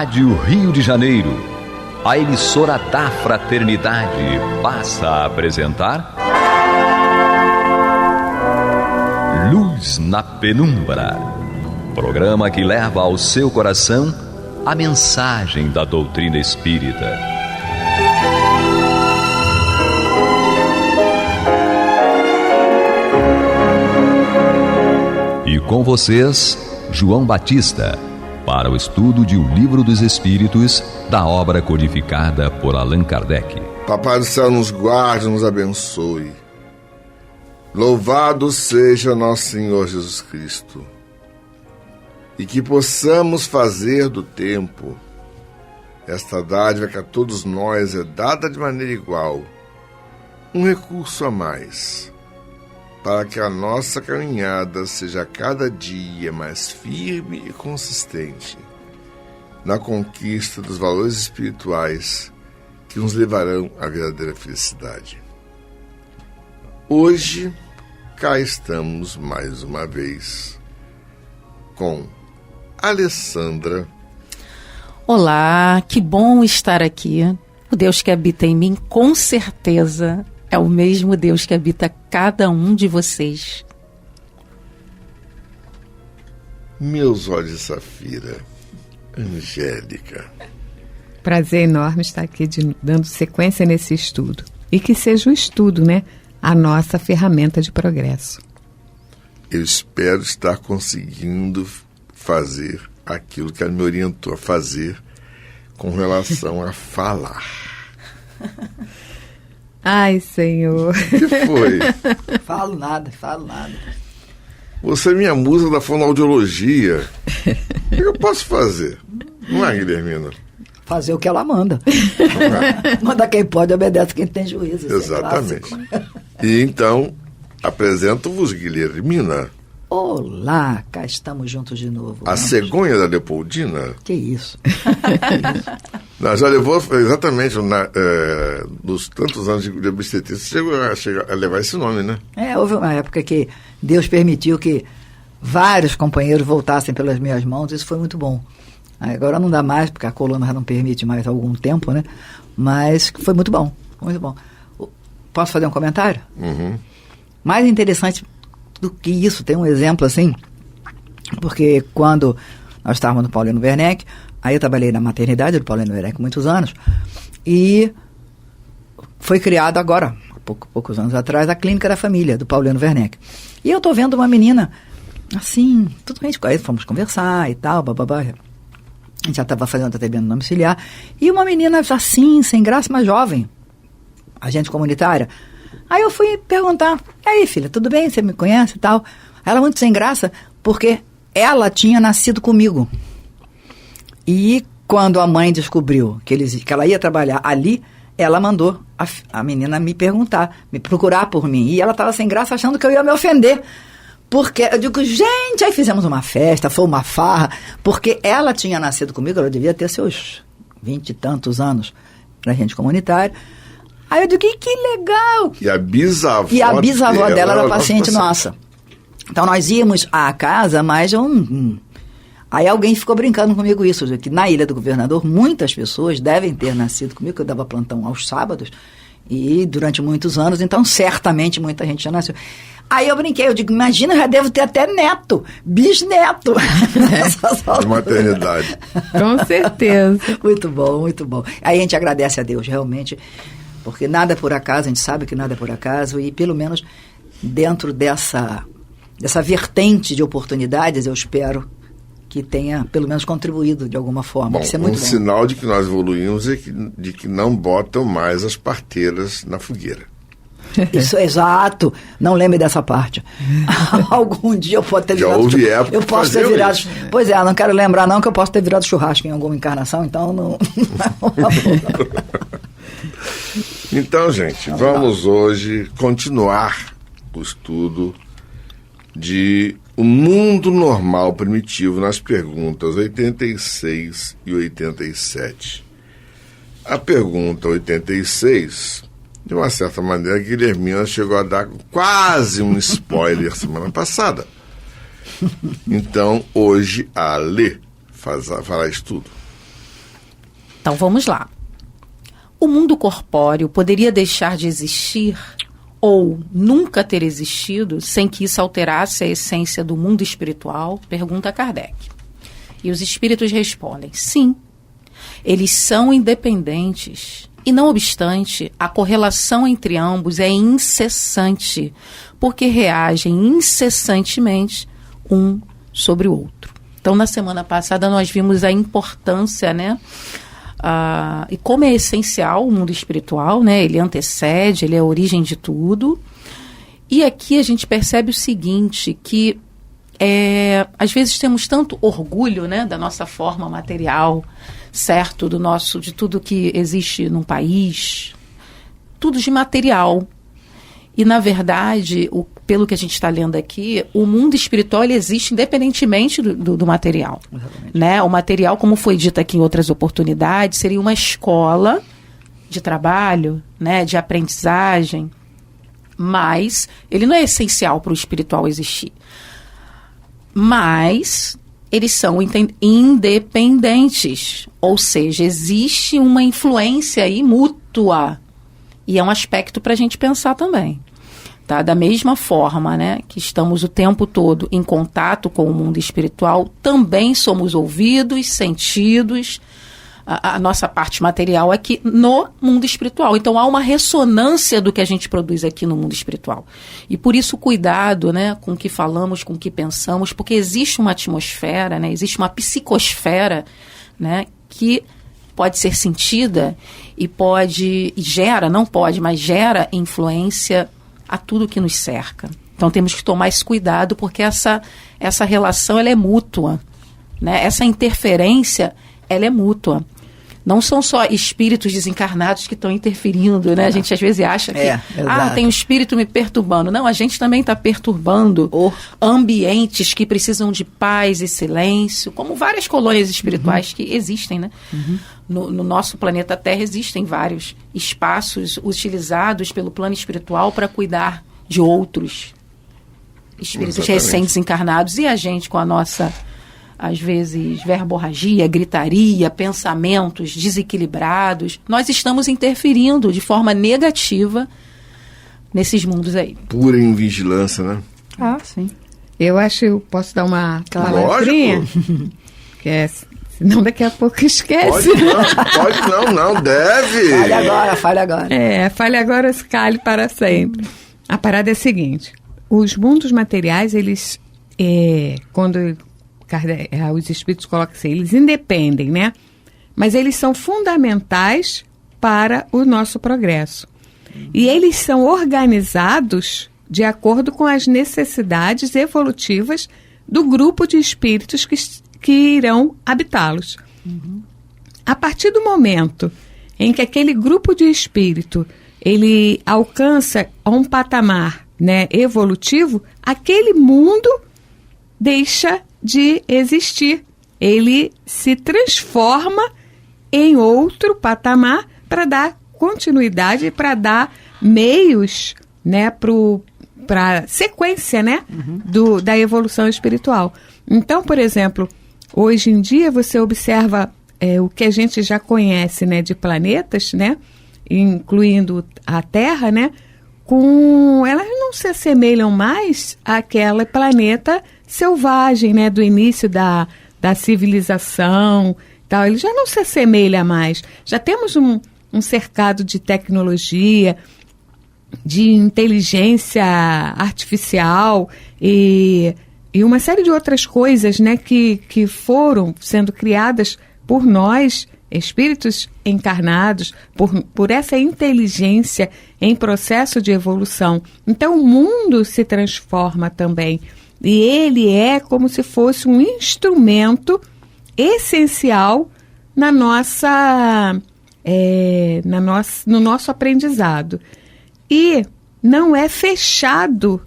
Rádio Rio de Janeiro, a emissora da fraternidade, passa a apresentar Luz na Penumbra, programa que leva ao seu coração a mensagem da doutrina espírita. E com vocês, João Batista, para o estudo de O Livro dos Espíritos, da obra codificada por Allan Kardec. Papai do céu nos guarde, nos abençoe. Louvado seja nosso Senhor Jesus Cristo. E que possamos fazer do tempo esta dádiva que a todos nós é dada de maneira igual, um recurso a mais, para que a nossa caminhada seja cada dia mais firme e consistente na conquista dos valores espirituais que nos levarão à verdadeira felicidade. Hoje, cá estamos mais uma vez com Alessandra. Olá, que bom estar aqui. O Deus que habita em mim, com certeza, é o mesmo Deus que habita cada um de vocês. Meus olhos de safira, Angélica. Prazer enorme estar aqui dando sequência nesse estudo. E que seja o estudo, né? A nossa ferramenta de progresso. Eu espero estar conseguindo fazer aquilo que ela me orientou a fazer com relação a falar. Ai, Senhor. O que foi? Falo nada. Você é minha musa da fonoaudiologia. O que eu posso fazer? Não é, Guilhermina? Fazer o que ela manda. Manda quem pode, obedece quem tem juízo. Exatamente. E então, apresento-vos Guilhermina. Olá, cá estamos juntos de novo. A cegonha da Leopoldina. Que isso? Não, já levou exatamente nos tantos anos de obstetrícia, chegou a levar esse nome, né? Houve uma época que Deus permitiu que vários companheiros voltassem pelas minhas mãos, isso foi muito bom. Agora não dá mais, porque a coluna já não permite mais há algum tempo, né? Mas foi muito bom, muito bom. Posso fazer um comentário? Uhum. Mais interessante do que isso, tem um exemplo assim, porque quando nós estávamos no Paulino Werneck, aí eu trabalhei na maternidade do Paulino Werneck muitos anos, e foi criado agora, há poucos anos atrás, a Clínica da Família do Paulino Werneck. E eu estou vendo uma menina, assim, totalmente, aí fomos conversar e tal, bababá, a gente já estava fazendo atendimento domiciliar, e uma menina assim, sem graça, mas jovem, agente comunitária. Aí eu fui perguntar, e aí, filha, tudo bem? Você me conhece e tal? Ela muito sem graça, porque ela tinha nascido comigo. E quando a mãe descobriu que ela ia trabalhar ali, ela mandou a menina me procurar por mim. E ela estava sem graça, achando que eu ia me ofender. Porque eu digo, gente, aí fizemos uma festa, foi uma farra, porque ela tinha nascido comigo, ela devia ter seus 20 e tantos anos para gente comunitária. Aí eu digo, que legal! E a bisavó dela era paciente nossa. Então nós íamos à casa, mas aí alguém ficou brincando comigo isso, que na Ilha do Governador muitas pessoas devem ter nascido comigo, que eu dava plantão aos sábados, e durante muitos anos, então certamente muita gente já nasceu. Aí eu brinquei, eu digo, imagina, eu já devo ter até neto, bisneto. De maternidade. Com certeza. Muito bom, muito bom. Aí a gente agradece a Deus, realmente, porque nada é por acaso, a gente sabe que nada é por acaso, e pelo menos dentro dessa vertente de oportunidades, eu espero que tenha pelo menos contribuído de alguma forma. Bom, isso é muito bom. Sinal de que nós evoluímos é de que não botam mais as parteiras na fogueira. Isso é exato. Não lembre dessa parte. Algum dia eu posso ter virado. Já houve época. Eu posso ter virado. Pois é, não quero lembrar não que eu posso ter virado churrasco em alguma encarnação, então não. Então, gente, vamos hoje continuar o estudo de O Mundo Normal Primitivo nas perguntas 86 e 87. A pergunta 86, de uma certa maneira, a Guilhermina chegou a dar quase um spoiler semana passada. Então, hoje, a Lê fará estudo. Então vamos lá. O mundo corpóreo poderia deixar de existir ou nunca ter existido sem que isso alterasse a essência do mundo espiritual? Pergunta Kardec. E os espíritos respondem: sim, eles são independentes. E não obstante, a correlação entre ambos é incessante, porque reagem incessantemente um sobre o outro. Então, na semana passada, nós vimos a importância, né? E como é essencial o mundo espiritual, né? Ele antecede, ele é a origem de tudo. E aqui a gente percebe o seguinte, que às vezes temos tanto orgulho, né, da nossa forma material, certo? De tudo que existe num país, tudo de material. E, na verdade, pelo que a gente está lendo aqui, o mundo espiritual ele existe independentemente do material. Né? O material, como foi dito aqui em outras oportunidades, seria uma escola de trabalho, né, de aprendizagem, mas ele não é essencial para o espiritual existir. Mas eles são independentes, ou seja, existe uma influência aí mútua. E é um aspecto para a gente pensar também. Tá? Da mesma forma, né, que estamos o tempo todo em contato com o mundo espiritual, também somos ouvidos, sentidos, a nossa parte material aqui no mundo espiritual. Então, há uma ressonância do que a gente produz aqui no mundo espiritual. E por isso, cuidado, né, com o que falamos, com o que pensamos, porque existe uma atmosfera, né, existe uma psicosfera, né, que pode ser sentida e gera influência a tudo que nos cerca. Então temos que tomar esse cuidado, porque essa relação ela é mútua, né? Essa interferência ela é mútua. Não são só espíritos desencarnados que estão interferindo, né? A gente às vezes acha que tem um espírito me perturbando. Não, a gente também está perturbando ambientes que precisam de paz e silêncio, como várias colônias espirituais que existem, né? No nosso planeta Terra existem vários espaços utilizados pelo plano espiritual para cuidar de outros espíritos recém-desencarnados. E a gente, com a nossa, às vezes, verborragia, gritaria, pensamentos desequilibrados, nós estamos interferindo de forma negativa nesses mundos aí. Pura invigilância, né? Sim. Eu acho que eu posso dar uma palavrinha? Senão daqui a pouco esquece. Pode não, deve. Fale agora. Fale agora, se cale para sempre. A parada é a seguinte: os mundos materiais, eles, quando os espíritos colocam assim, eles independem, né? Mas eles são fundamentais para o nosso progresso. E eles são organizados de acordo com as necessidades evolutivas do grupo de espíritos que irão habitá-los. A partir do momento em que aquele grupo de espírito ele alcança um patamar, né, evolutivo, aquele mundo deixa de existir. Ele se transforma em outro patamar para dar continuidade, para dar meios, né, para sequência, né, da evolução espiritual. Então, por exemplo, hoje em dia você observa o que a gente já conhece, né, de planetas, né, incluindo a Terra, né, elas não se assemelham mais àquele planeta selvagem, né, do início da civilização, tal. Ele já não se assemelha mais. Já temos um cercado de tecnologia, de inteligência artificial e uma série de outras coisas, né, que foram sendo criadas por nós, espíritos encarnados, por essa inteligência em processo de evolução. Então o mundo se transforma também. E ele é como se fosse um instrumento essencial no nosso aprendizado. E não é fechado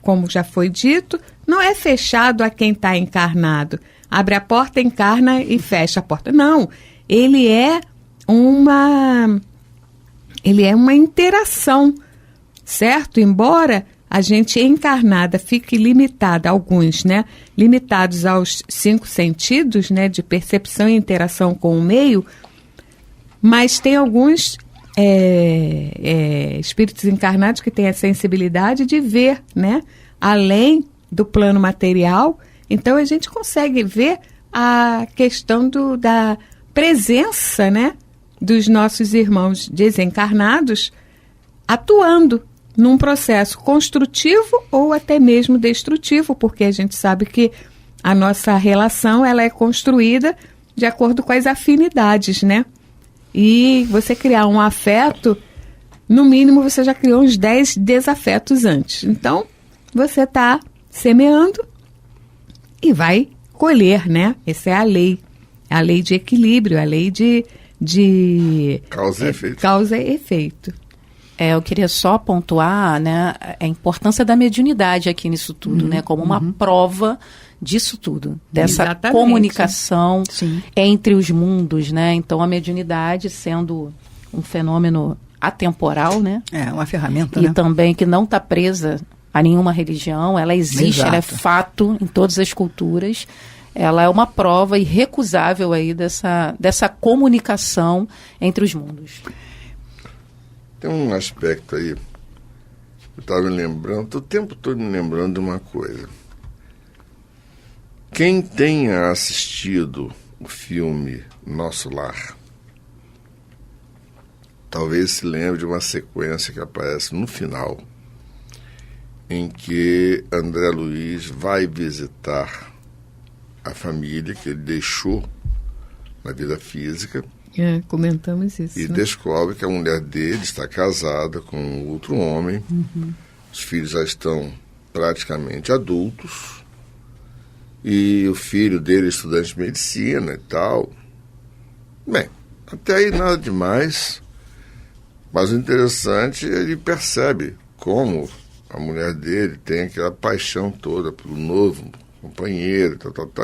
como já foi dito, não é fechado a quem está encarnado. Abre a porta, encarna e fecha a porta. Não, ele é uma interação, certo? Embora a gente encarnada fique limitada, alguns, né? Limitados aos 5 sentidos, né? De percepção e interação com o meio, Mas tem alguns espíritos encarnados que têm a sensibilidade de ver, né, além do plano material. Então a gente consegue ver a questão da presença, né, dos nossos irmãos desencarnados atuando num processo construtivo ou até mesmo destrutivo, porque a gente sabe que a nossa relação ela é construída de acordo com as afinidades, né? E você criar um afeto, no mínimo você já criou uns 10 desafetos antes. Então, você está semeando e vai colher, né? Essa é a lei de equilíbrio, a lei de causa e efeito. Causa e efeito. Eu queria só pontuar, né, a importância da mediunidade aqui nisso tudo, né, como uma prova disso tudo, dessa Exatamente. comunicação Sim. entre os mundos, né? Então a mediunidade sendo um fenômeno atemporal, né? É uma ferramenta, E né? também que não está presa a nenhuma religião, ela existe, ela é Exato. fato em todas as culturas. Ela é uma prova irrecusável aí dessa comunicação entre os mundos. Tem um aspecto aí, eu estava me lembrando, o tempo todo me lembrando de uma coisa. Quem tenha assistido o filme Nosso Lar, talvez se lembre de uma sequência que aparece no final, em que André Luiz vai visitar a família que ele deixou na vida física, Comentamos isso. e né? descobre que a mulher dele está casada com outro homem. Os filhos já estão praticamente adultos. E o filho dele é estudante de medicina e tal. Bem, até aí nada demais. Mas o interessante, ele percebe como a mulher dele tem aquela paixão toda pelo novo companheiro.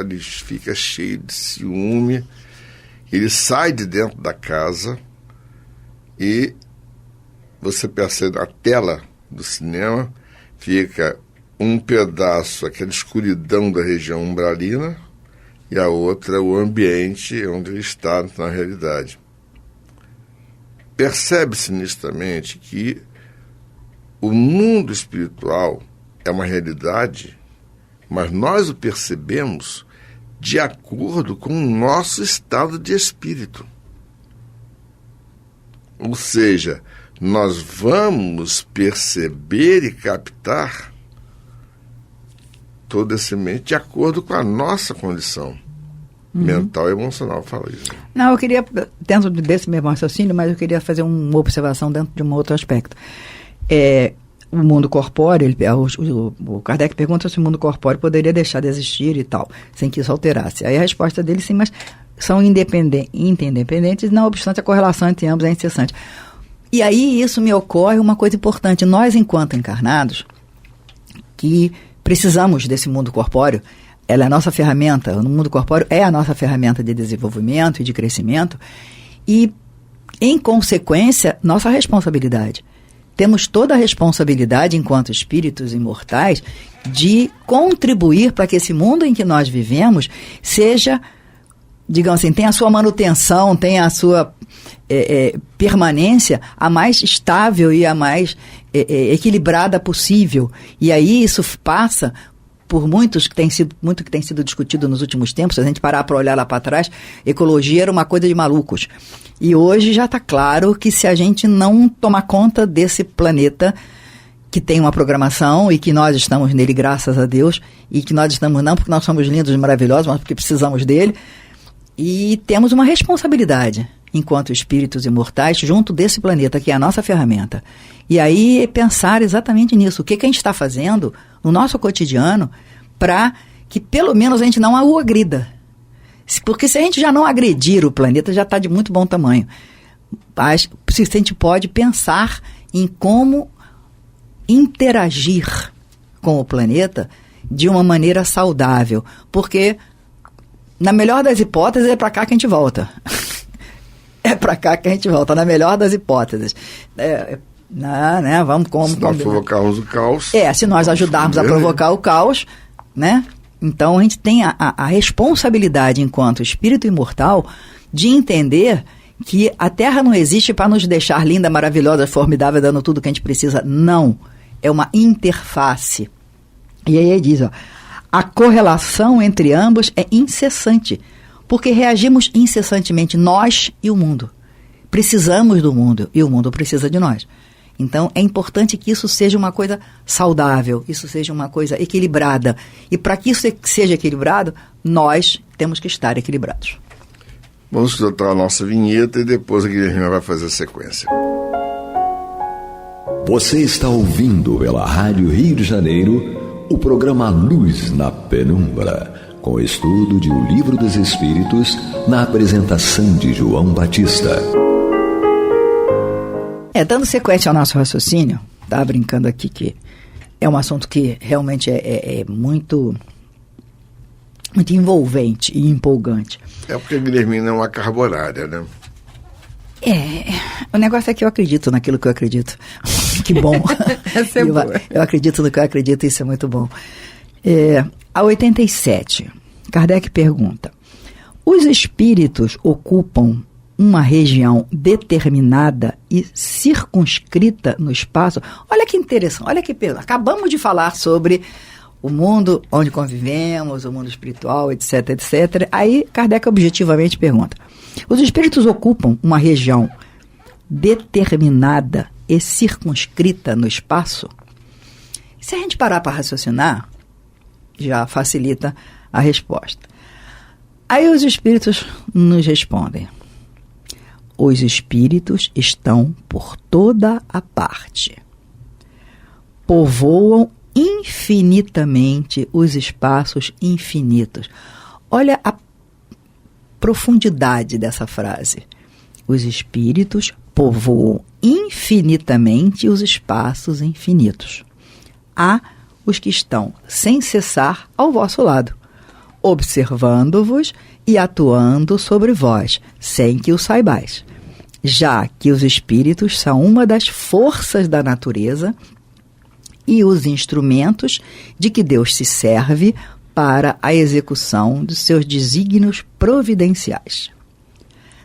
Ele fica cheio de ciúme. Ele sai de dentro da casa e você percebe na tela do cinema, fica um pedaço, aquela escuridão da região umbralina, e a outra o ambiente onde ele está na realidade. Percebe-se nitidamente que o mundo espiritual é uma realidade, mas nós o percebemos de acordo com o nosso estado de espírito. Ou seja, nós vamos perceber e captar todo esse meio de acordo com a nossa condição mental e emocional. Fala isso. Não, eu queria, dentro desse mesmo raciocínio, mas eu queria fazer uma observação dentro de um outro aspecto. O mundo corpóreo, o Kardec pergunta se o mundo corpóreo poderia deixar de existir e tal, sem que isso alterasse. Aí a resposta dele, sim, mas são interdependentes, não obstante a correlação entre ambos é incessante. E aí isso me ocorre uma coisa importante. Nós, enquanto encarnados, que precisamos desse mundo corpóreo, ela é a nossa ferramenta, o mundo corpóreo é a nossa ferramenta de desenvolvimento e de crescimento, e, em consequência, nossa responsabilidade. Temos toda a responsabilidade, enquanto espíritos imortais, de contribuir para que esse mundo em que nós vivemos seja, digamos assim, tenha a sua manutenção, tenha a sua permanência a mais estável e a mais equilibrada possível. E aí isso passa por muito que tem sido discutido nos últimos tempos. Se a gente parar para olhar lá para trás, ecologia era uma coisa de malucos. E hoje já está claro que se a gente não tomar conta desse planeta que tem uma programação e que nós estamos nele, graças a Deus, e que nós estamos não porque nós somos lindos e maravilhosos, mas porque precisamos dele, e temos uma responsabilidade enquanto espíritos imortais junto desse planeta que é a nossa ferramenta. E aí pensar exatamente nisso, o que a gente está fazendo no nosso cotidiano para que pelo menos a gente não o agrida. Porque se a gente já não agredir o planeta, já está de muito bom tamanho. Mas se a gente pode pensar em como interagir com o planeta de uma maneira saudável. Porque, na melhor das hipóteses, é para cá que a gente volta. É para cá que a gente volta, na melhor das hipóteses. Né, vamos como... Se nós provocarmos o caos... se nós ajudarmos a provocar o caos, né? Então, a gente tem a responsabilidade, enquanto espírito imortal, de entender que a Terra não existe para nos deixar linda, maravilhosa, formidável, dando tudo que a gente precisa. Não. É uma interface. E aí ele diz, ó, a correlação entre ambos é incessante, porque reagimos incessantemente, nós e o mundo. Precisamos do mundo e o mundo precisa de nós. Então, é importante que isso seja uma coisa saudável, isso seja uma coisa equilibrada. E para que isso seja equilibrado, nós temos que estar equilibrados. Vamos escutar a nossa vinheta e depois a Guilhermina vai fazer a sequência. Você está ouvindo pela Rádio Rio de Janeiro o programa Luz na Penumbra, com estudo de O Livro dos Espíritos, na apresentação de João Batista. Dando sequência ao nosso raciocínio, estava brincando aqui que é um assunto que realmente é muito envolvente e empolgante. É porque a Guilhermina é uma carborária, né? O negócio é que eu acredito naquilo que eu acredito. Que bom. Essa é boa. Eu acredito no que eu acredito, isso é muito bom. A 87, Kardec pergunta: os espíritos ocupam uma região determinada e circunscrita no espaço? Olha que interessante, olha que pergunta. Acabamos de falar sobre o mundo onde convivemos, o mundo espiritual, etc, etc. Aí Kardec objetivamente pergunta: os espíritos ocupam uma região determinada e circunscrita no espaço? Se a gente parar para raciocinar, já facilita a resposta. Aí os espíritos nos respondem: os espíritos estão por toda a parte. Povoam infinitamente os espaços infinitos. Olha a profundidade dessa frase. Os espíritos povoam infinitamente os espaços infinitos. Há os que estão sem cessar ao vosso lado, observando-vos e atuando sobre vós, sem que o saibais, já que os espíritos são uma das forças da natureza e os instrumentos de que Deus se serve para a execução dos seus desígnios providenciais.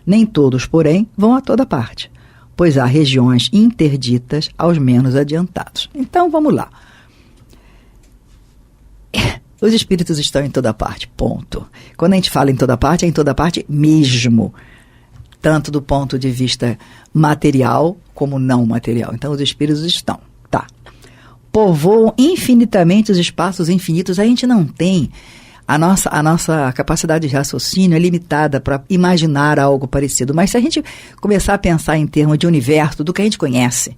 Nem todos, porém, vão a toda parte, pois há regiões interditas aos menos adiantados. Então, vamos lá. Os espíritos estão em toda parte, ponto. Quando a gente fala em toda parte, é em toda parte mesmo, tanto do ponto de vista material como não material. Então, os espíritos estão, tá. Povoam infinitamente os espaços infinitos. A gente não tem, a nossa capacidade de raciocínio é limitada para imaginar algo parecido. Mas se a gente começar a pensar em termos de universo, do que a gente conhece,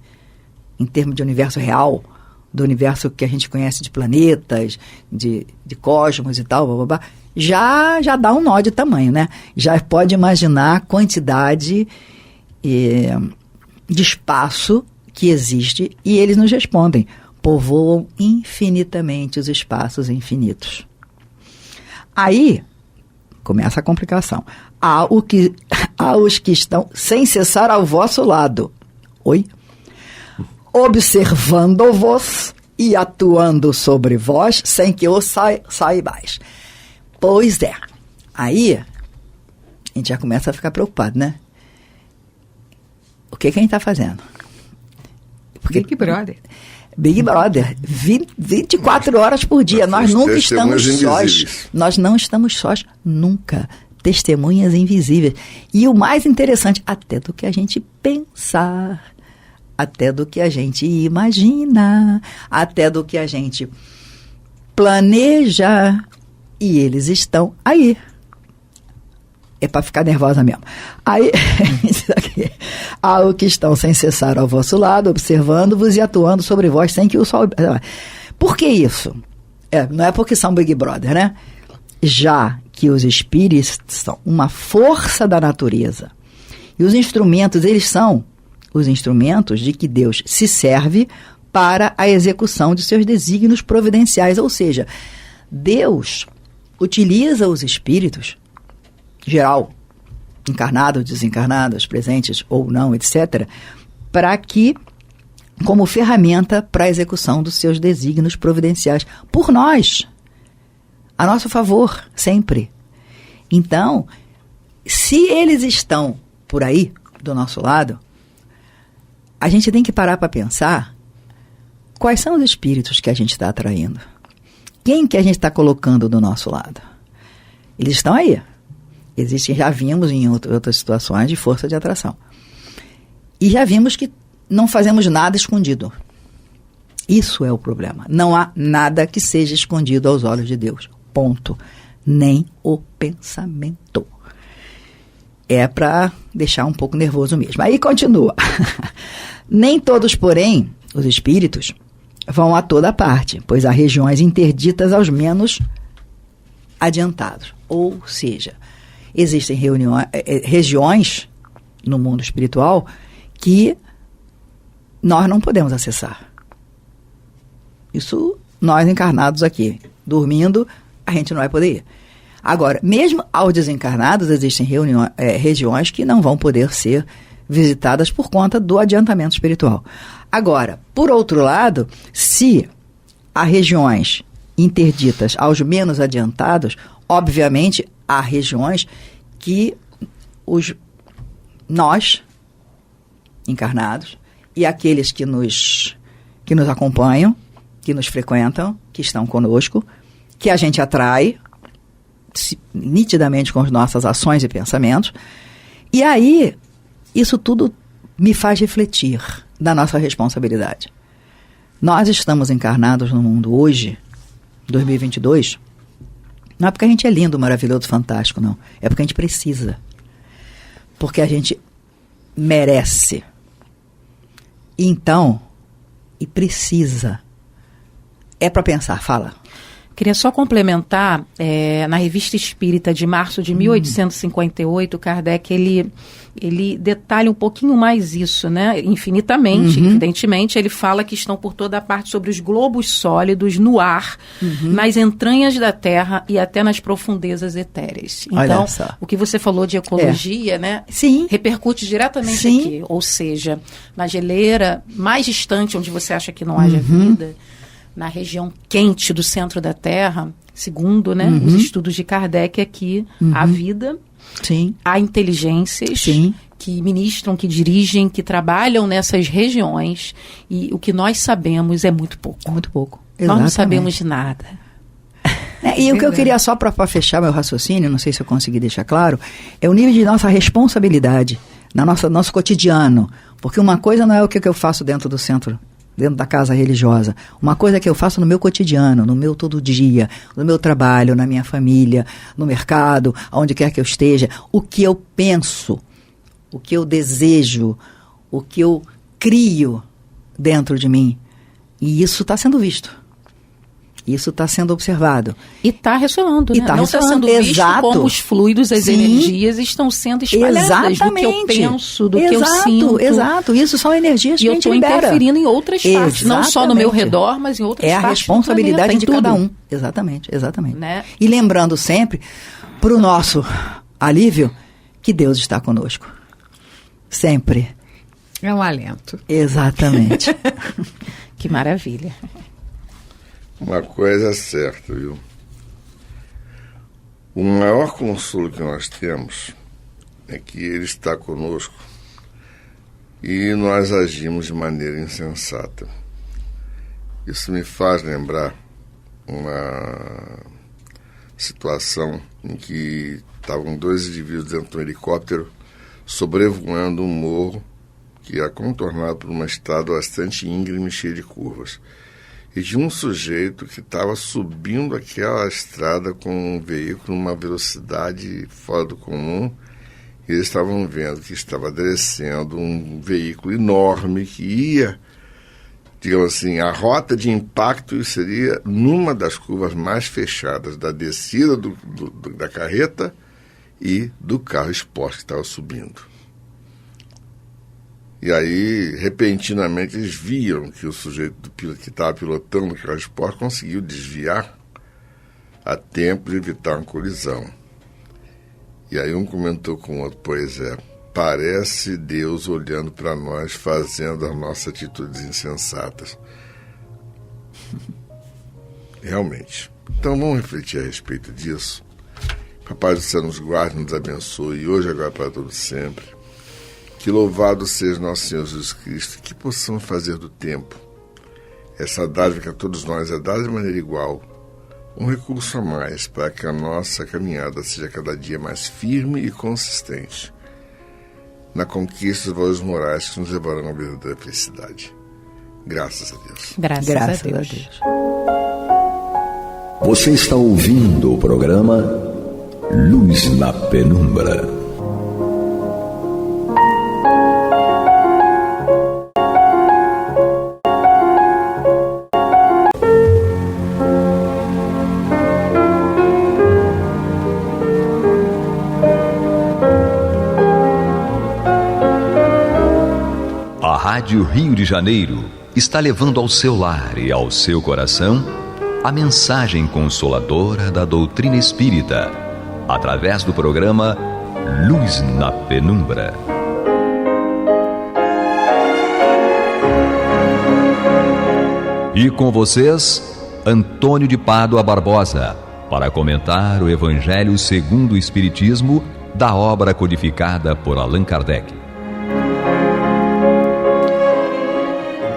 em termos de universo real, do universo que a gente conhece de planetas, de cosmos e tal, blá, blá, blá, já dá um nó de tamanho, né? Já pode imaginar a quantidade de espaço que existe, e eles nos respondem: povoam infinitamente os espaços infinitos. Aí começa a complicação. Há os que estão sem cessar ao vosso lado. Oi? Observando-vos e atuando sobre vós, sem que o saibais. Pois é. Aí, a gente já começa a ficar preocupado, né? O que a gente está fazendo? Big Brother. Big Brother, 24 horas por dia. Nós nunca estamos sós. Nós não estamos sós, nunca. Testemunhas invisíveis. E o mais interessante, até do que a gente pensar, até do que a gente imagina, até do que a gente planeja, e eles estão aí. É para ficar nervosa mesmo. Aí, há o que estão sem cessar ao vosso lado, observando-vos e atuando sobre vós sem que o sol... Por que isso? Não é porque são Big Brother, né? Já que os espíritos são uma força da natureza, e os instrumentos, eles são os instrumentos de que Deus se serve para a execução de seus desígnios providenciais. Ou seja, Deus utiliza os espíritos, geral, encarnados, desencarnados, presentes ou não, etc., para que, como ferramenta para a execução dos seus desígnios providenciais, por nós, a nosso favor, sempre. Então, se eles estão por aí, do nosso lado, a gente tem que parar para pensar quais são os espíritos que a gente está atraindo. Quem que a gente está colocando do nosso lado? Eles estão aí. Existem, já vimos em outras situações de força de atração. E já vimos que não fazemos nada escondido. Isso é o problema. Não há nada que seja escondido aos olhos de Deus. Ponto. Nem o pensamento. É para deixar um pouco nervoso mesmo. Aí continua. Nem todos, porém, os espíritos vão a toda parte, pois há regiões interditas aos menos adiantados. Ou seja, existem regiões no mundo espiritual que nós não podemos acessar. Isso, nós encarnados aqui, dormindo, a gente não vai poder ir. Agora, mesmo aos desencarnados, existem regiões que não vão poder ser visitadas por conta do adiantamento espiritual. Agora, por outro lado, se há regiões interditas aos menos adiantados, obviamente há regiões que nós, encarnados, e aqueles que nos acompanham, que nos frequentam, que estão conosco, que a gente atrai nitidamente com as nossas ações e pensamentos. E aí, isso tudo me faz refletir da nossa responsabilidade. Nós estamos encarnados no mundo hoje, 2022, não é porque a gente é lindo, maravilhoso, fantástico, não. É porque a gente precisa. Porque a gente merece. Então, e precisa. É para pensar, fala. Queria só complementar, na Revista Espírita de março de 1858, Kardec, ele detalha um pouquinho mais isso, né? Infinitamente, evidentemente, ele fala que estão por toda a parte sobre os globos sólidos, no ar, nas entranhas da Terra e até nas profundezas etéreas. Então, o que você falou de ecologia, né? Sim. Repercute diretamente Sim. aqui. Ou seja, na geleira mais distante, onde você acha que não haja vida, na região quente do centro da Terra, segundo, né, os estudos de Kardec aqui, há vida, Sim. há inteligências Sim. que ministram, que dirigem, que trabalham nessas regiões, e o que nós sabemos é muito pouco. Muito pouco. Nós não Exatamente. sabemos de nada. E o que eu queria só para fechar meu raciocínio, não sei se eu consegui deixar claro, é o nível de nossa responsabilidade, nosso cotidiano. Porque uma coisa não é o que eu faço dentro do centro, dentro da casa religiosa. Uma coisa que eu faço no meu cotidiano, no meu todo dia, no meu trabalho, na minha família, no mercado, aonde quer que eu esteja. O que eu penso, o que eu desejo, o que eu crio dentro de mim. E isso está sendo visto. Isso está sendo observado. E está ressonando, né? Não está sendo visto como os fluidos, as energias estão sendo espalhadas. Exatamente. Do que eu penso, do que eu sinto. Exato, isso são energias que a gente libera. E eu estou interferindo em outras partes, não só no meu redor, mas em outras partes. É a responsabilidade de cada um. Exatamente. Né? E lembrando sempre, para o nosso alívio, que Deus está conosco. Sempre. É um alento. Exatamente. Que maravilha. Uma coisa é certa, viu? O maior consolo que nós temos é que Ele está conosco e nós agimos de maneira insensata. Isso me faz lembrar uma situação em que estavam dois indivíduos dentro de um helicóptero sobrevoando um morro que era contornado por uma estrada bastante íngreme e cheia de curvas. E tinha um sujeito que estava subindo aquela estrada com um veículo numa velocidade fora do comum. E eles estavam vendo que estava descendo um veículo enorme que ia, digamos assim, a rota de impacto seria numa das curvas mais fechadas da descida da carreta e do carro esporte que estava subindo. E aí, repentinamente, eles viram que o sujeito que estava pilotando o carro esporte conseguiu desviar a tempo de evitar uma colisão. E aí um comentou com o outro, pois é, parece Deus olhando para nós, fazendo as nossas atitudes insensatas. Realmente. Então vamos refletir a respeito disso. Papai do céu nos guarde, nos abençoe, hoje, agora, para todo sempre. Que louvado seja nosso Senhor Jesus Cristo, que possamos fazer do tempo, essa dádiva que a todos nós é dada de maneira igual, um recurso a mais para que a nossa caminhada seja cada dia mais firme e consistente na conquista dos valores morais que nos levarão à verdadeira felicidade. Graças a Deus. Graças a Deus. Você está ouvindo o programa Luz na Penumbra. A Rádio Rio de Janeiro está levando ao seu lar e ao seu coração a mensagem consoladora da doutrina espírita, através do programa Luz na Penumbra. E com vocês, Antônio de Pádua Barbosa, para comentar o Evangelho segundo o Espiritismo, da obra codificada por Allan Kardec.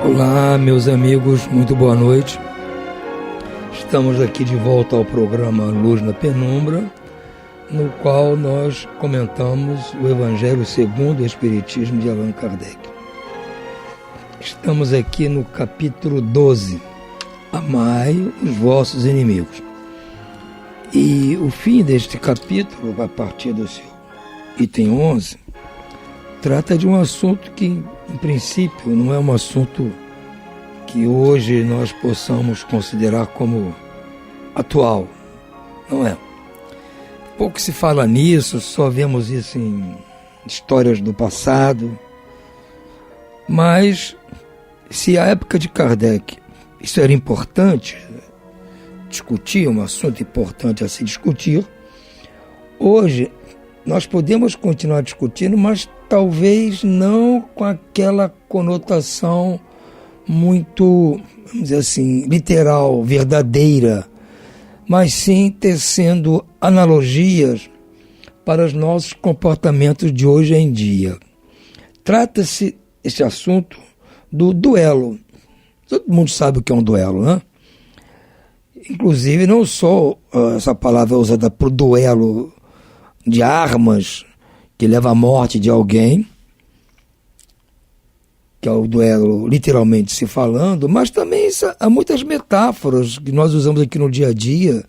Olá, meus amigos, muito boa noite. Estamos aqui de volta ao programa Luz na Penumbra, no qual nós comentamos o Evangelho segundo o Espiritismo de Allan Kardec. Estamos aqui no capítulo 12, Amai os vossos inimigos. E o fim deste capítulo, a partir do seu item 11, trata de um assunto que, em princípio, não é um assunto que hoje nós possamos considerar como atual. Não é. Pouco se fala nisso, só vemos isso em histórias do passado. Mas, se a época de Kardec isso era importante, discutir, um assunto importante a se discutir, hoje nós podemos continuar discutindo, mas talvez não com aquela conotação muito, vamos dizer assim, literal, verdadeira, mas sim tecendo analogias para os nossos comportamentos de hoje em dia. Trata-se, este assunto, do duelo. Todo mundo sabe o que é um duelo, né? Inclusive, não só essa palavra usada para o duelo de armas, que leva à morte de alguém, que é o duelo literalmente se falando, mas também há muitas metáforas que nós usamos aqui no dia a dia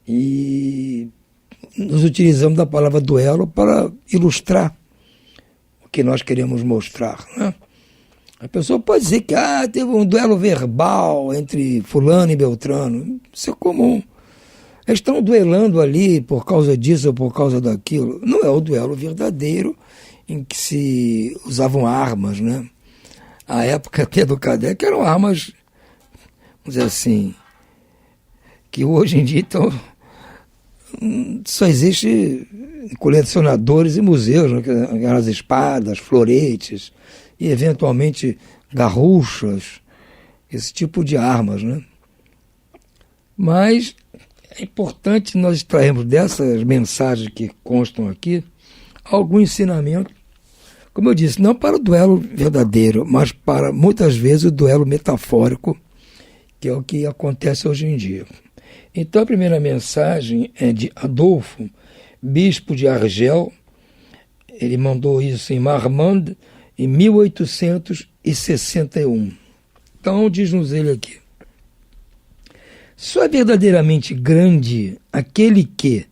e nos utilizamos da palavra duelo para ilustrar o que nós queremos mostrar, né? A pessoa pode dizer que teve um duelo verbal entre fulano e beltrano. Isso é comum. Eles estão duelando ali por causa disso ou por causa daquilo. Não é o duelo verdadeiro em que se usavam armas, né? A época até do Kardec eram armas, vamos dizer assim, que hoje em dia só existe colecionadores e museus, né? As espadas, floretes e eventualmente garruchas, esse tipo de armas, né? Mas é importante nós extrairmos dessas mensagens que constam aqui algum ensinamento, como eu disse, não para o duelo verdadeiro, mas para, muitas vezes, o duelo metafórico, que é o que acontece hoje em dia. Então, a primeira mensagem é de Adolfo, bispo de Argel. Ele mandou isso em Marmande, em 1861. Então, diz-nos ele aqui: só é verdadeiramente grande aquele que,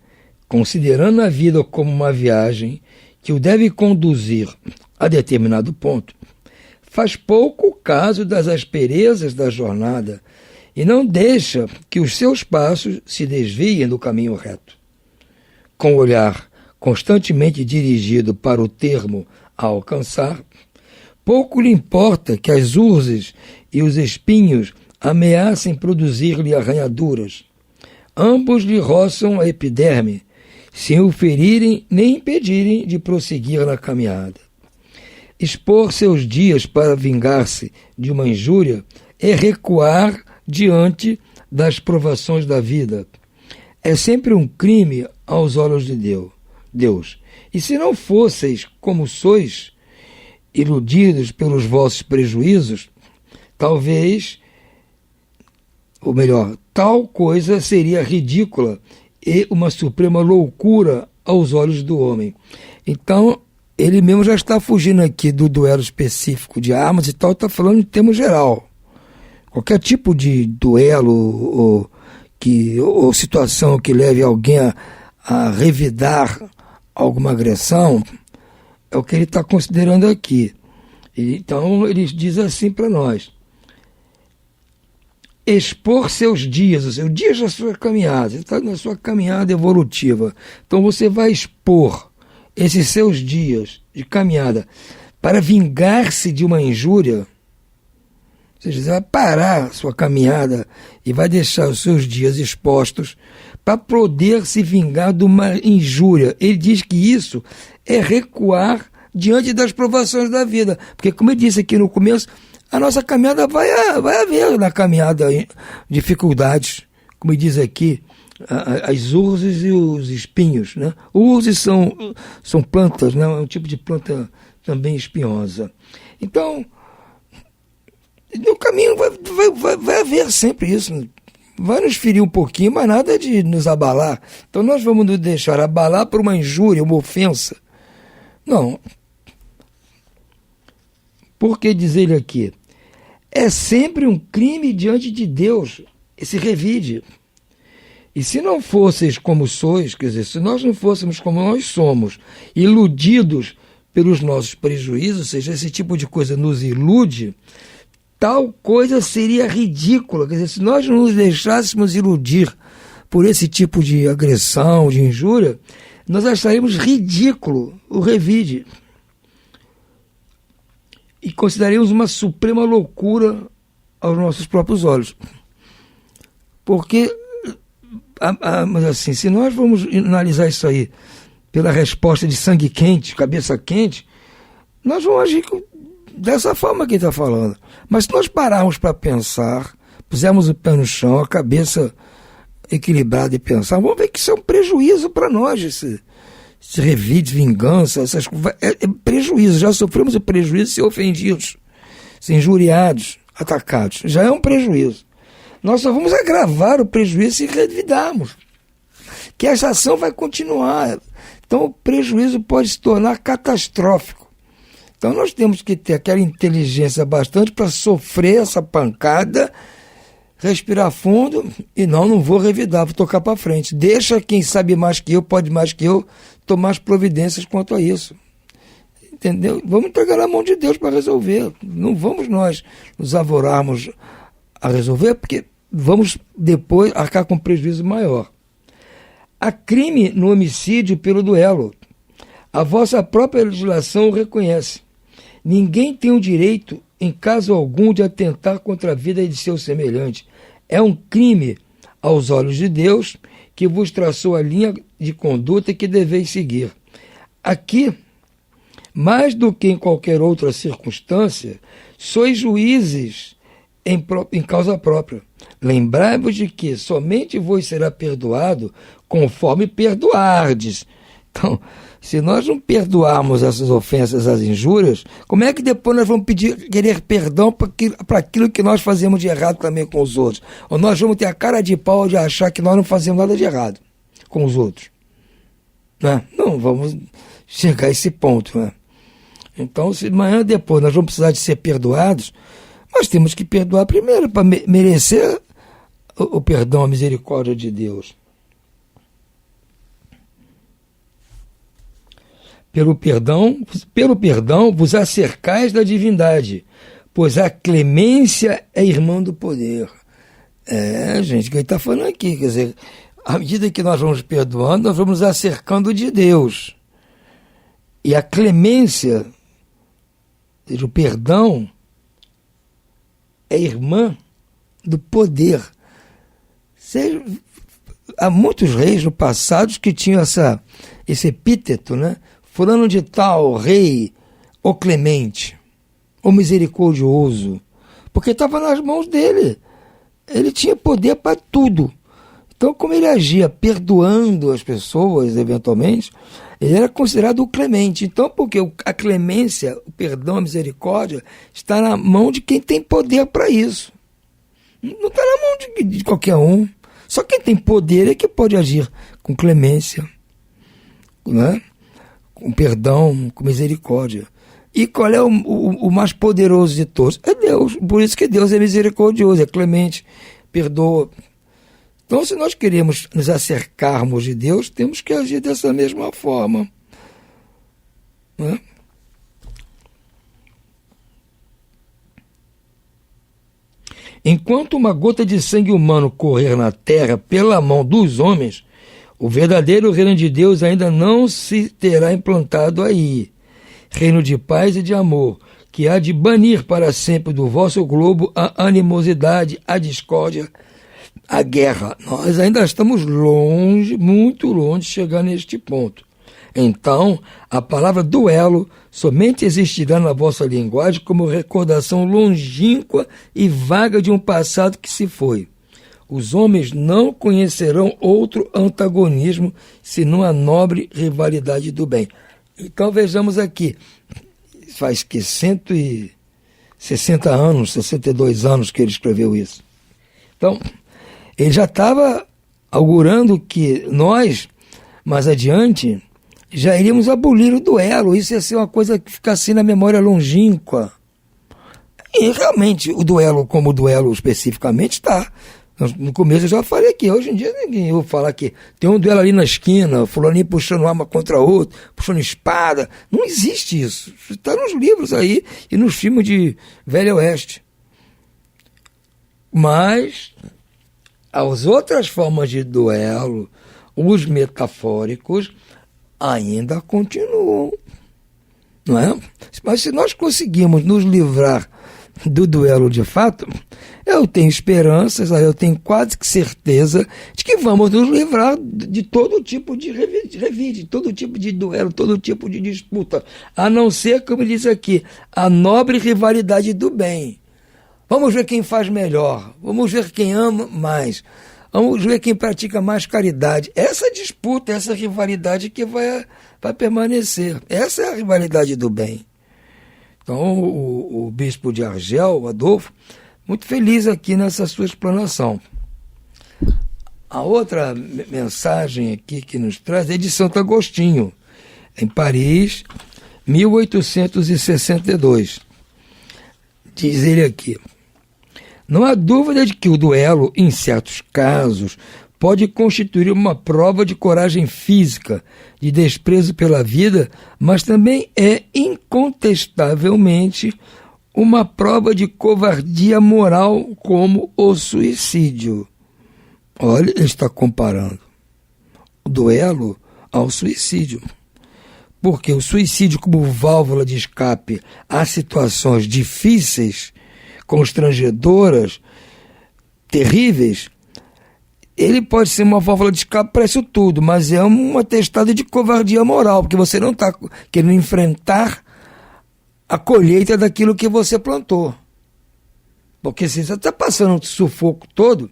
considerando a vida como uma viagem que o deve conduzir a determinado ponto, faz pouco caso das asperezas da jornada e não deixa que os seus passos se desviem do caminho reto. Com o olhar constantemente dirigido para o termo a alcançar, pouco lhe importa que as urzes e os espinhos ameacem produzir-lhe arranhaduras. Ambos lhe roçam a epiderme, sem o ferirem nem impedirem de prosseguir na caminhada. Expor seus dias para vingar-se de uma injúria é recuar diante das provações da vida. É sempre um crime aos olhos de Deus. E se não fosseis como sois, iludidos pelos vossos prejuízos, talvez, ou melhor, tal coisa seria ridícula e uma suprema loucura aos olhos do homem. Então, ele mesmo já está fugindo aqui do duelo específico de armas e tal, está falando em termo geral. Qualquer tipo de duelo ou situação que leve alguém a revidar alguma agressão é o que ele está considerando aqui. Então, ele diz assim para nós: expor seus dias, o seu dia da sua caminhada, você está na sua caminhada evolutiva. Então você vai expor esses seus dias de caminhada para vingar-se de uma injúria. Ou seja, você vai parar a sua caminhada e vai deixar os seus dias expostos para poder se vingar de uma injúria. Ele diz que isso é recuar diante das provações da vida. Porque, como eu disse aqui no começo, a nossa caminhada vai haver na caminhada dificuldades, como diz aqui, as urzes e os espinhos, né? Urzes são plantas, né? É um tipo de planta também espinhosa. Então, no caminho vai haver sempre isso. Vai nos ferir um pouquinho, mas nada de nos abalar. Então nós vamos nos deixar abalar por uma injúria, uma ofensa. Não. Por que diz ele aqui? É sempre um crime diante de Deus esse revide. E se não fosseis como sois, quer dizer, se nós não fôssemos como nós somos, iludidos pelos nossos prejuízos, ou seja, esse tipo de coisa nos ilude, tal coisa seria ridícula. Quer dizer, se nós não nos deixássemos iludir por esse tipo de agressão, de injúria, nós acharíamos ridículo o revide. E consideraremos uma suprema loucura aos nossos próprios olhos. Porque, mas assim, se nós vamos analisar isso aí pela resposta de sangue quente, cabeça quente, nós vamos agir dessa forma que ele está falando. Mas se nós pararmos para pensar, pusermos o pé no chão, a cabeça equilibrada e pensar, vamos ver que isso é um prejuízo para nós, esse revide, vingança, essas coisas. É prejuízo. Já sofremos o prejuízo de ser ofendidos, ser injuriados, atacados. Já é um prejuízo. Nós só vamos agravar o prejuízo se revidarmos. Que essa ação vai continuar. Então o prejuízo pode se tornar catastrófico. Então nós temos que ter aquela inteligência bastante para sofrer essa pancada, respirar fundo e não vou revidar, vou tocar para frente. Deixa quem sabe mais que eu, pode mais que eu, tomar as providências quanto a isso. Entendeu? Vamos entregar na mão de Deus para resolver. Não vamos nós nos avorarmos a resolver, porque vamos depois arcar com prejuízo maior. Há crime no homicídio pelo duelo. A vossa própria legislação o reconhece. Ninguém tem o direito, em caso algum, de atentar contra a vida de seu semelhante. É um crime aos olhos de Deus, que vos traçou a linha de conduta que deveis seguir. Aqui, mais do que em qualquer outra circunstância, sois juízes em causa própria. Lembrai-vos de que somente vos será perdoado conforme perdoardes. Então, se nós não perdoarmos essas ofensas, as injúrias, como é que depois nós vamos querer perdão para aquilo que nós fazemos de errado também com os outros? Ou nós vamos ter a cara de pau de achar que nós não fazemos nada de errado com os outros? Não vamos chegar a esse ponto. Né? Então, se amanhã depois nós vamos precisar de ser perdoados, nós temos que perdoar primeiro para merecer o perdão, a misericórdia de Deus. Pelo perdão vos acercais da divindade, pois a clemência é irmã do poder. Gente, o que ele está falando aqui, quer dizer, à medida que nós vamos perdoando, nós vamos acercando de Deus. E a clemência, ou seja, o perdão, é irmã do poder. Há muitos reis no passado que tinham esse epíteto, né? Fulano de tal, rei, ou clemente, ou misericordioso, porque estava nas mãos dele. Ele tinha poder para tudo. Então, como ele agia perdoando as pessoas, eventualmente, ele era considerado o clemente. Então, porque a clemência, o perdão, a misericórdia, está na mão de quem tem poder para isso. Não está na mão de qualquer um. Só quem tem poder é que pode agir com clemência, né? Com perdão, com misericórdia. E qual é o mais poderoso de todos? É Deus. Por isso que Deus é misericordioso, é clemente, perdoa. Então, se nós queremos nos acercarmos de Deus, temos que agir dessa mesma forma, né? Enquanto uma gota de sangue humano correr na terra pela mão dos homens, o verdadeiro reino de Deus ainda não se terá implantado aí. Reino de paz e de amor, que há de banir para sempre do vosso globo a animosidade, a discórdia, a guerra. Nós ainda estamos longe, muito longe de chegar neste ponto. Então, a palavra duelo somente existirá na vossa linguagem como recordação longínqua e vaga de um passado que se foi. Os homens não conhecerão outro antagonismo senão a nobre rivalidade do bem. Então vejamos aqui, faz que 160 anos, 62 anos que ele escreveu isso. Então, ele já estava augurando que nós, mais adiante, já iríamos abolir o duelo. Isso ia ser uma coisa que fica assim na memória longínqua. E realmente o duelo, como o duelo especificamente, está. No começo eu já falei aqui, hoje em dia ninguém ouve falar que tem um duelo ali na esquina, fulaninho puxando arma contra outro, puxando espada. Não existe isso. Está nos livros aí e nos filmes de Velho Oeste. Mas as outras formas de duelo, os metafóricos, ainda continuam. Não é? Mas se nós conseguimos nos livrar do duelo de fato, eu tenho esperanças, eu tenho quase que certeza de que vamos nos livrar de todo tipo de revide, todo tipo de duelo, todo tipo de disputa, a não ser, como diz aqui, a nobre rivalidade do bem. Vamos ver quem faz melhor, vamos ver quem ama mais, vamos ver quem pratica mais caridade. Essa disputa, essa rivalidade que vai permanecer, essa é a rivalidade do bem. Então, o bispo de Argel, Adolfo, muito feliz aqui nessa sua explanação. A outra mensagem aqui que nos traz é de Santo Agostinho, em Paris, 1862. Diz ele aqui: não há dúvida de que o duelo, em certos casos, pode constituir uma prova de coragem física, de desprezo pela vida, mas também é incontestavelmente uma prova de covardia moral, como o suicídio. Olha, ele está comparando o duelo ao suicídio. Porque o suicídio, como válvula de escape a situações difíceis, constrangedoras, terríveis, ele pode ser uma válvula de escape para isso tudo, mas é um atestado de covardia moral, porque você não está querendo enfrentar a colheita daquilo que você plantou. Porque se você está passando o sufoco todo,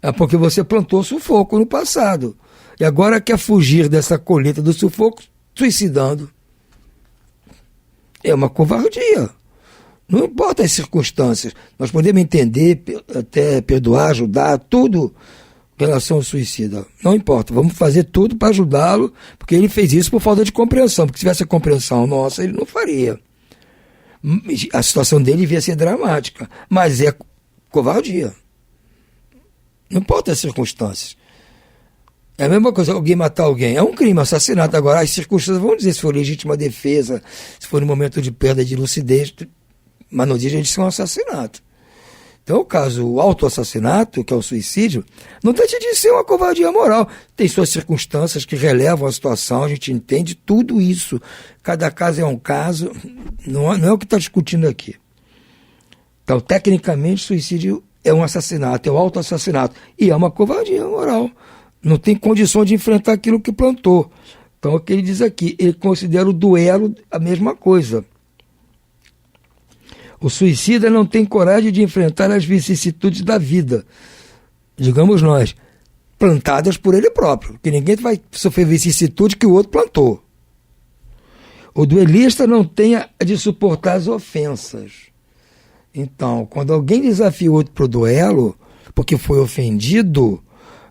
é porque você plantou sufoco no passado. E agora quer fugir dessa colheita do sufoco suicidando. É uma covardia. Não importa as circunstâncias. Nós podemos entender, até perdoar, ajudar, tudo em relação ao suicida. Não importa, vamos fazer tudo para ajudá-lo, porque ele fez isso por falta de compreensão. Porque se tivesse a compreensão nossa, ele não faria. A situação dele devia ser dramática, mas é covardia. Não importa as circunstâncias. É a mesma coisa, alguém matar alguém. É um crime, assassinato. Agora, as circunstâncias vão dizer se for legítima defesa, se for no momento de perda de lucidez, mas não diz de ser um assassinato. Então, o caso, o autoassassinato, que é o suicídio, não deixa de ser uma covardia moral. Tem suas circunstâncias que relevam a situação, a gente entende tudo isso. Cada caso é um caso, não é o que está discutindo aqui. Então, tecnicamente, suicídio é um assassinato, é um autoassassinato. E é uma covardia moral. Não tem condição de enfrentar aquilo que plantou. Então, o que ele diz aqui, ele considera o duelo a mesma coisa. O suicida não tem coragem de enfrentar as vicissitudes da vida. Digamos nós, plantadas por ele próprio, que ninguém vai sofrer vicissitude que o outro plantou. O duelista não tem a de suportar as ofensas. Então, quando alguém desafia o outro para o duelo, porque foi ofendido,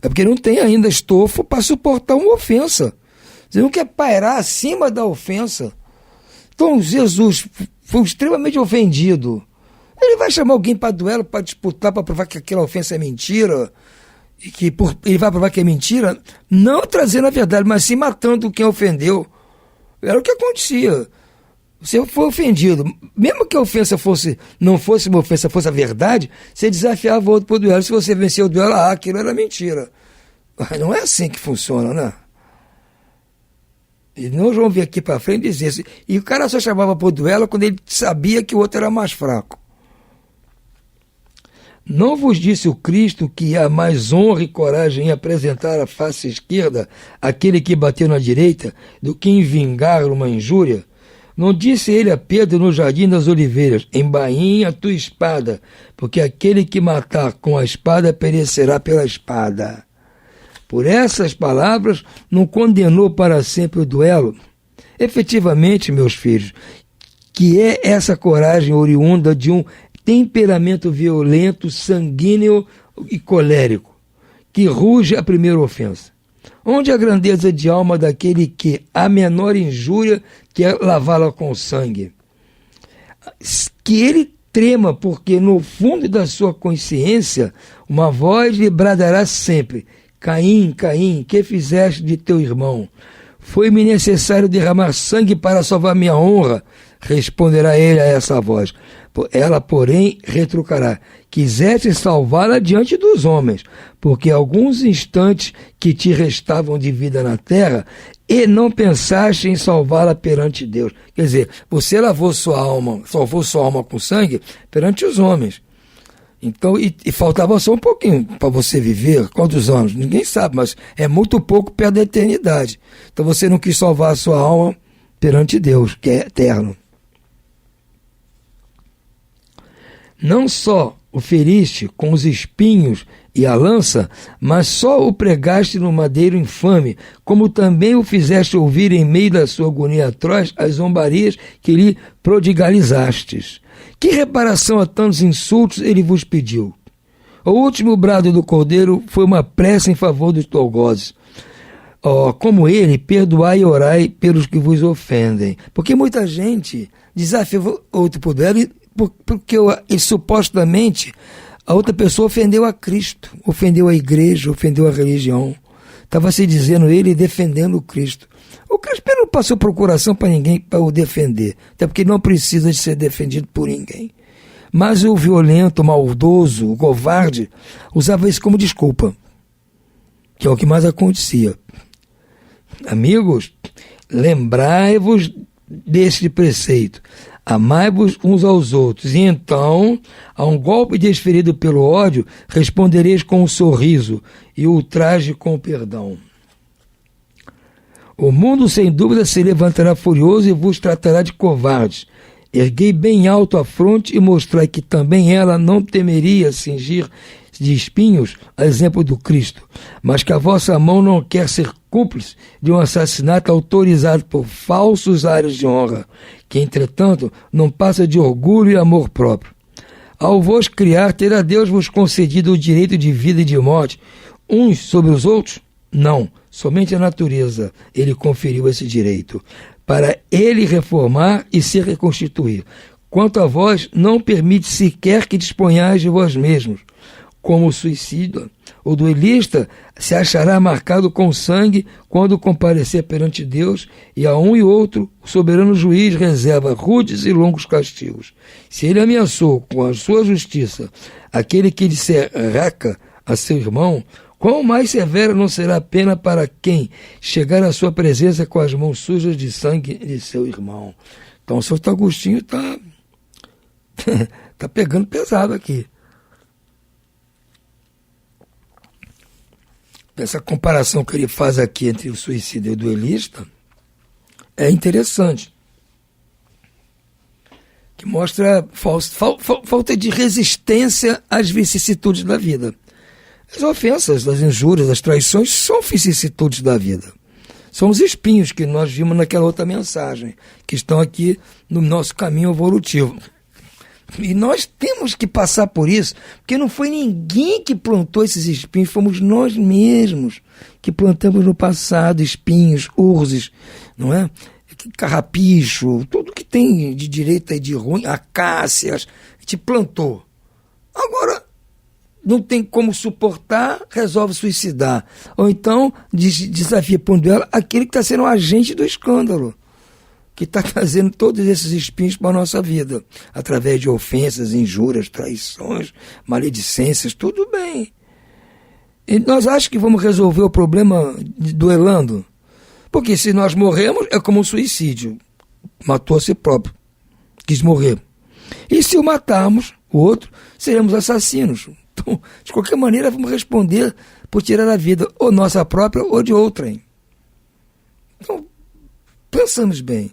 é porque não tem ainda estofo para suportar uma ofensa. Você não quer pairar acima da ofensa. Então, Jesus foi extremamente ofendido. Ele vai chamar alguém para duelo, para disputar, para provar que aquela ofensa é mentira, e que ele vai provar que é mentira, não trazendo a verdade, mas sim matando quem ofendeu. Era o que acontecia. Você foi ofendido. Mesmo que a ofensa não fosse uma ofensa, fosse a verdade, você desafiava o outro para o duelo. Se você venceu o duelo, aquilo era mentira. Não é assim que funciona, né? E nós vamos vir aqui para frente dizer isso. E o cara só chamava para o duelo quando ele sabia que o outro era mais fraco. Não vos disse o Cristo que há mais honra e coragem em apresentar a face esquerda aquele que bateu na direita do que em vingar uma injúria? Não disse ele a Pedro no jardim das oliveiras: embainha a tua espada, porque aquele que matar com a espada perecerá pela espada. Por essas palavras não condenou para sempre o duelo? Efetivamente, meus filhos, que é essa coragem oriunda de um temperamento violento, sanguíneo e colérico, que ruge a primeira ofensa. Onde a grandeza de alma daquele que a menor injúria quer lavá-la com sangue? Que ele trema, porque no fundo da sua consciência uma voz lhe bradará sempre: Caim, Caim, que fizeste de teu irmão? Foi-me necessário derramar sangue para salvar minha honra, responderá ele a essa voz. Ela, porém, retrucará: quiseste salvá-la diante dos homens, porque alguns instantes que te restavam de vida na terra, e não pensaste em salvá-la perante Deus. Quer dizer, você lavou sua alma, salvou sua alma com sangue perante os homens. Então, e faltava só um pouquinho para você viver. Quantos anos? Ninguém sabe, mas é muito pouco perto da eternidade. Então você não quis salvar a sua alma perante Deus, que é eterno. Não só o feriste com os espinhos e a lança, mas só o pregaste no madeiro infame, como também o fizeste ouvir em meio da sua agonia atroz as zombarias que lhe prodigalizastes. Que reparação a tantos insultos ele vos pediu? O último brado do cordeiro foi uma prece em favor dos algozes. Como ele, perdoai e orai pelos que vos ofendem. Porque muita gente desafia outro por duelo porque supostamente a outra pessoa ofendeu a Cristo, ofendeu a igreja, ofendeu a religião. Estava se dizendo ele e defendendo o Cristo. O Cristo não passou procuração para ninguém para o defender, até porque não precisa de ser defendido por ninguém. Mas o violento, o maldoso, o covarde, usava isso como desculpa, que é o que mais acontecia. Amigos, lembrai-vos deste preceito: amai-vos uns aos outros, e então, a um golpe desferido pelo ódio, respondereis com um sorriso, e o ultraje com o perdão. O mundo, sem dúvida, se levantará furioso e vos tratará de covardes. Erguei bem alto a fronte e mostrai que também ela não temeria cingir de espinhos, a exemplo do Cristo, mas que a vossa mão não quer ser cúmplice de um assassinato autorizado por falsos ares de honra, que, entretanto, não passa de orgulho e amor próprio. Ao vos criar, terá Deus vos concedido o direito de vida e de morte, uns sobre os outros? Não, somente a natureza ele conferiu esse direito, para ele reformar e se reconstituir. Quanto a vós, não permite sequer que disponhais de vós mesmos. Como o suicida, o duelista se achará marcado com sangue quando comparecer perante Deus, e a um e outro o soberano juiz reserva rudes e longos castigos. Se ele ameaçou com a sua justiça aquele que disser raca a seu irmão, quão mais severa não será a pena para quem chegar à sua presença com as mãos sujas de sangue de seu irmão? Então o Santo Agostinho está pegando pesado aqui. Essa comparação que ele faz aqui entre o suicida e o duelista é interessante, que mostra falta de resistência às vicissitudes da vida. As ofensas, as injúrias, as traições são vicissitudes da vida. São os espinhos que nós vimos naquela outra mensagem, que estão aqui no nosso caminho evolutivo. E nós temos que passar por isso, porque não foi ninguém que plantou esses espinhos, fomos nós mesmos que plantamos no passado espinhos, urzes, não é? Carrapicho, tudo que tem de direita e de ruim, acácias, a gente plantou. Agora, não tem como suportar, resolve suicidar. Ou então, desafia por ela aquele que está sendo um agente do escândalo, que está trazendo todos esses espinhos para a nossa vida, através de ofensas, injúrias, traições, maledicências, tudo bem. E nós achamos que vamos resolver o problema duelando? Porque se nós morremos, é como um suicídio. Matou a si próprio. Quis morrer. E se o matarmos, o outro, seremos assassinos. Então, de qualquer maneira, vamos responder por tirar a vida, ou nossa própria, ou de outrem. Então, pensamos bem.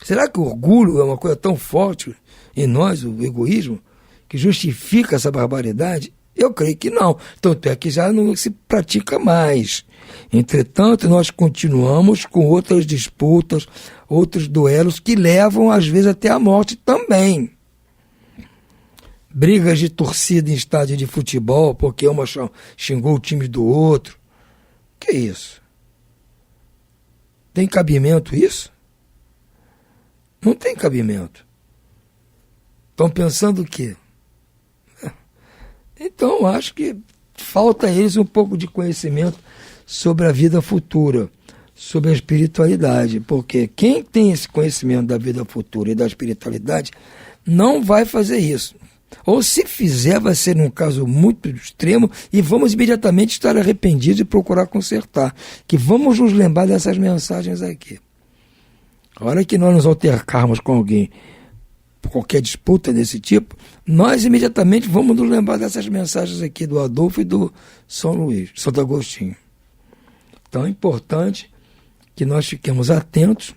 Será que o orgulho é uma coisa tão forte em nós, o egoísmo, que justifica essa barbaridade? Eu creio que não. Tanto é que já não se pratica mais. Entretanto, nós continuamos com outras disputas, outros duelos que levam, às vezes, até a morte também. Brigas de torcida em estádio de futebol, porque uma xingou o time do outro. Que isso? Tem cabimento isso? Não tem cabimento. Estão pensando o quê? Então, acho que falta a eles um pouco de conhecimento sobre a vida futura, sobre a espiritualidade, porque quem tem esse conhecimento da vida futura e da espiritualidade não vai fazer isso. Ou se fizer, vai ser num caso muito extremo e vamos imediatamente estar arrependidos e procurar consertar. Que vamos nos lembrar dessas mensagens aqui. A hora que nós nos altercarmos com alguém, por qualquer disputa desse tipo, nós imediatamente vamos nos lembrar dessas mensagens aqui do Adolfo e do São Luís, Santo Agostinho. Então é importante que nós fiquemos atentos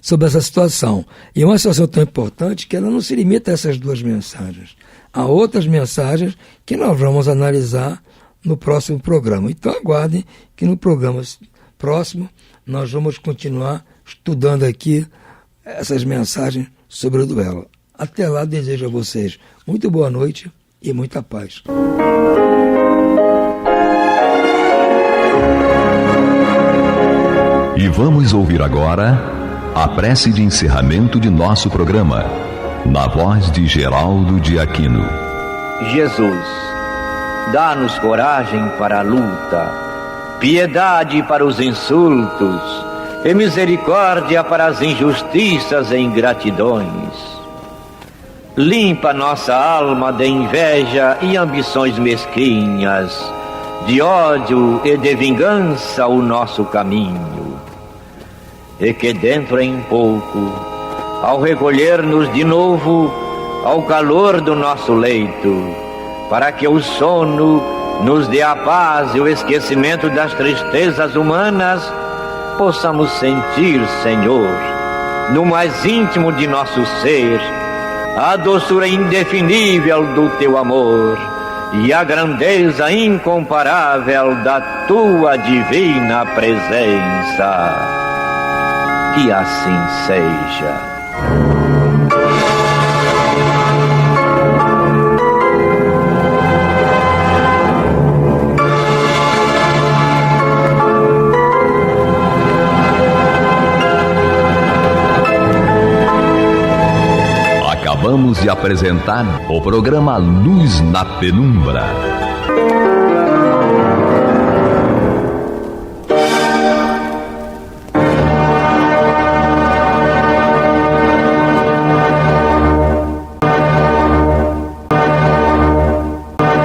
sobre essa situação. E é uma situação tão importante que ela não se limita a essas duas mensagens. Há outras mensagens que nós vamos analisar no próximo programa. Então aguardem que no programa próximo nós vamos continuar estudando aqui essas mensagens sobre o duelo. Até lá, desejo a vocês muito boa noite e muita paz. E vamos ouvir agora a prece de encerramento de nosso programa, na voz de Geraldo de Aquino. Jesus, dá-nos coragem para a luta, piedade para os insultos e misericórdia para as injustiças e ingratidões. Limpa nossa alma de inveja e ambições mesquinhas, de ódio e de vingança o nosso caminho. E que dentro em pouco, ao recolher-nos de novo ao calor do nosso leito, para que o sono nos dê a paz e o esquecimento das tristezas humanas, possamos sentir, Senhor, no mais íntimo de nosso ser, a doçura indefinível do Teu amor e a grandeza incomparável da Tua divina presença. Que assim seja. Acabamos de apresentar o programa Luz na Penumbra.